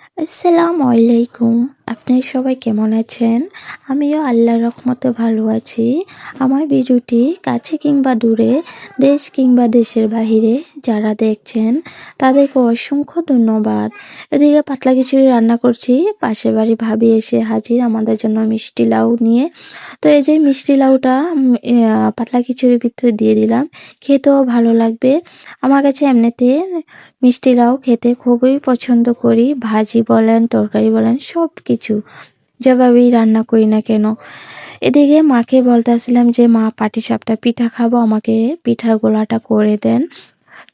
আসসালামু আলাইকুম। আপনারা সবাই কেমন আছেন? আমিও আল্লাহর রহমতে ভালো আছি। আমার ভিডিওটি কাছে কিংবা দূরে, দেশ কিংবা দেশের বাহিরে যারা দেখছেন তাদেরকে অসংখ্য ধন্যবাদ। এদিকে পাতলা খিচুড়ি রান্না করছি। পাশের বাড়ি ভাবি এসে হাজির আমাদের জন্য মিষ্টি লাউ নিয়ে। তো এই যে মিষ্টি লাউটা পাতলা খিচুড়ির ভিতরে দিয়ে দিলাম। খেতেও ভালো লাগবে। আমার কাছে এমনিতে মিষ্টি লাউ খেতে খুবই পছন্দ করি। ভাজি বলেন, তরকারি বলেন, সব কিছু যেভাবেই রান্না করি না কেন। এদিকে মাকে বলতেছিলাম যে মা পাটিসাপটা পিঠা খাবো, আমাকে পিঠার গোলাটা করে দেন।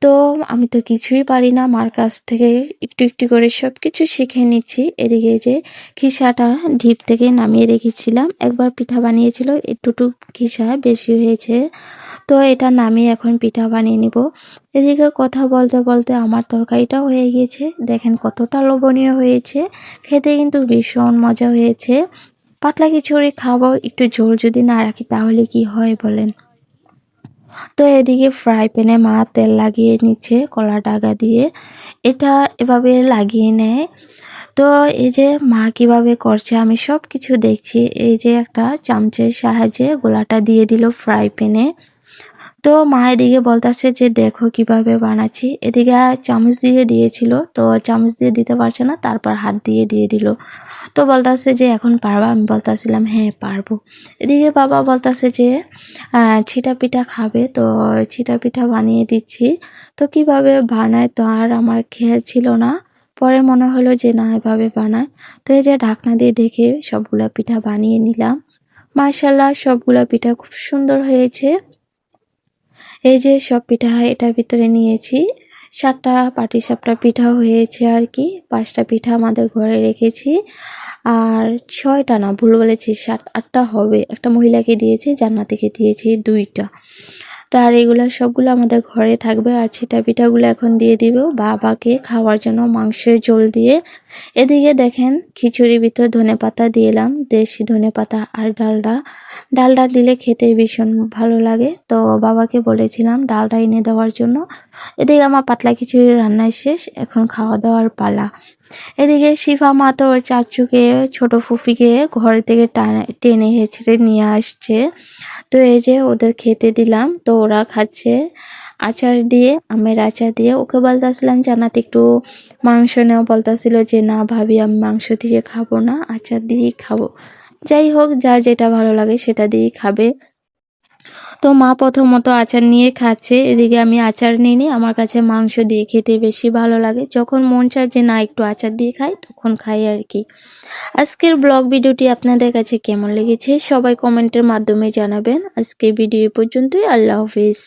তো আমি তো কিছুই পারি না, মার কাছ থেকে একটু একটু করে সব কিছু শিখে নিচ্ছি। এদিকে যে খিসাটা ঢিপ থেকে নামিয়ে রেখেছিলাম, একবার পিঠা বানিয়েছিল, একটু খিসা বেশি হয়েছে, তো এটা নামিয়ে এখন পিঠা বানিয়ে নিব। এদিকে কথা বলতে বলতে আমার তরকারিটাও হয়ে গিয়েছে। দেখেন কতটা লোভনীয় হয়েছে, খেতে কিন্তু ভীষণ মজা হয়েছে। পাতলা খিচুড়ি খাবো, একটু ঝোল যদি না রাখি তাহলে কি হয় বলেন। তো এদিকে ফ্রাই প্যানে মা তেল লাগিয়ে নিচ্ছে কলা ডাগা দিয়ে, এটা এভাবে লাগিয়ে নেয়। তো এই যে মা কিভাবে করছে আমি সব কিছু দেখছি। এই যে একটা চামচের সাহায্যে গোলাটা দিয়ে দিল ফ্রাই প্যানে। তো মা এদিকে বলতেছে যে দেখো কিভাবে বানাচ্ছি। এদিকে চামচ দিয়ে দিয়েছিল, তো চামচ দিয়ে দিতে পারছে না, তারপর হাত দিয়ে দিয়ে দিল। তো বলতেছে যে এখন পারবা? আমি বলতেছিলাম হ্যাঁ পারবো। এদিকে বাবা বলতেছে যে ছিটা পিঠা খাবে, তো ছিটা পিঠা বানিয়ে দিচ্ছি। তো কিভাবে বানায় তো আর আমার খেয়াল ছিল না, পরে মনে হলো যে না এভাবে বানায়। তো এই যে ঢাকনা দিয়ে ঢেকে সবগুলা পিঠা বানিয়ে নিলাম। মাশাআল্লাহ সবগুলা পিঠা খুব সুন্দর হয়েছে। এই যে সব পিঠা এটার ভিতরে নিয়েছি। 7টা পাটিসাপটা পিঠা হয়েছে আর কি। 5টা পিঠা আমাদের ঘরে রেখেছি। আর 6টা না, ভুল বলেছি, 7-8টা হবে। একটা মহিলাকে দিয়েছি, জান্নাতিকে দিয়েছি 2টা। তো আর এগুলো সবগুলো আমাদের ঘরে থাকবে। আর ছিটা পিঠাগুলো এখন দিয়ে দিব বাবাকে খাওয়ার জন্য মাংসের ঝোল দিয়ে। এদিকে দেখেন খিচুড়ির ভিতর ধনেপাতা দিলাম, দেশি ধনেপাতা আর ডালটা দিলে খেতে ভীষণ ভালো লাগে। তো বাবাকে বলেছিলাম ডালটা এনে দেওয়ার জন্য। এদিকে আমার পাতলা খিচুড়ি রান্নায় শেষ, এখন খাওয়া দাওয়ার পালা। এদিকে শিফা মা তো ওর চাচুকে, ছোট ফুফিকে ঘর থেকে টেনে হেঁচড়ে নিয়ে আসছে। তো এই যে ওদের খেতে দিলাম, তো ওরা খাচ্ছে আচার দিয়ে, আমের আচার দিয়ে। ওকে বলতেছিলাম জান্নাত একটু মাংস নেওয়া, বলতেছিল যে না ভাবি আমি মাংস দিয়ে খাবো না, আচার দিয়েই খাবো। যাই হোক, যার যেটা ভালো লাগে সেটা দিয়েই খাবে। তো মা প্রথমত আচার নিয়ে খাচ্ছে, এদিকে আমি আচার নিইনি, আমার কাছে মাংস দিয়ে খেতে বেশি ভালো লাগে। যখন মন চায় যে না একটু আচার দিয়ে খাই, তখন খাই আর কি। আজকের ব্লগ ভিডিওটি আপনাদের কাছে কেমন লেগেছে সবাই কমেন্টের মাধ্যমে জানাবেন। আজকের ভিডিও পর্যন্তই। আল্লাহ হাফেজ।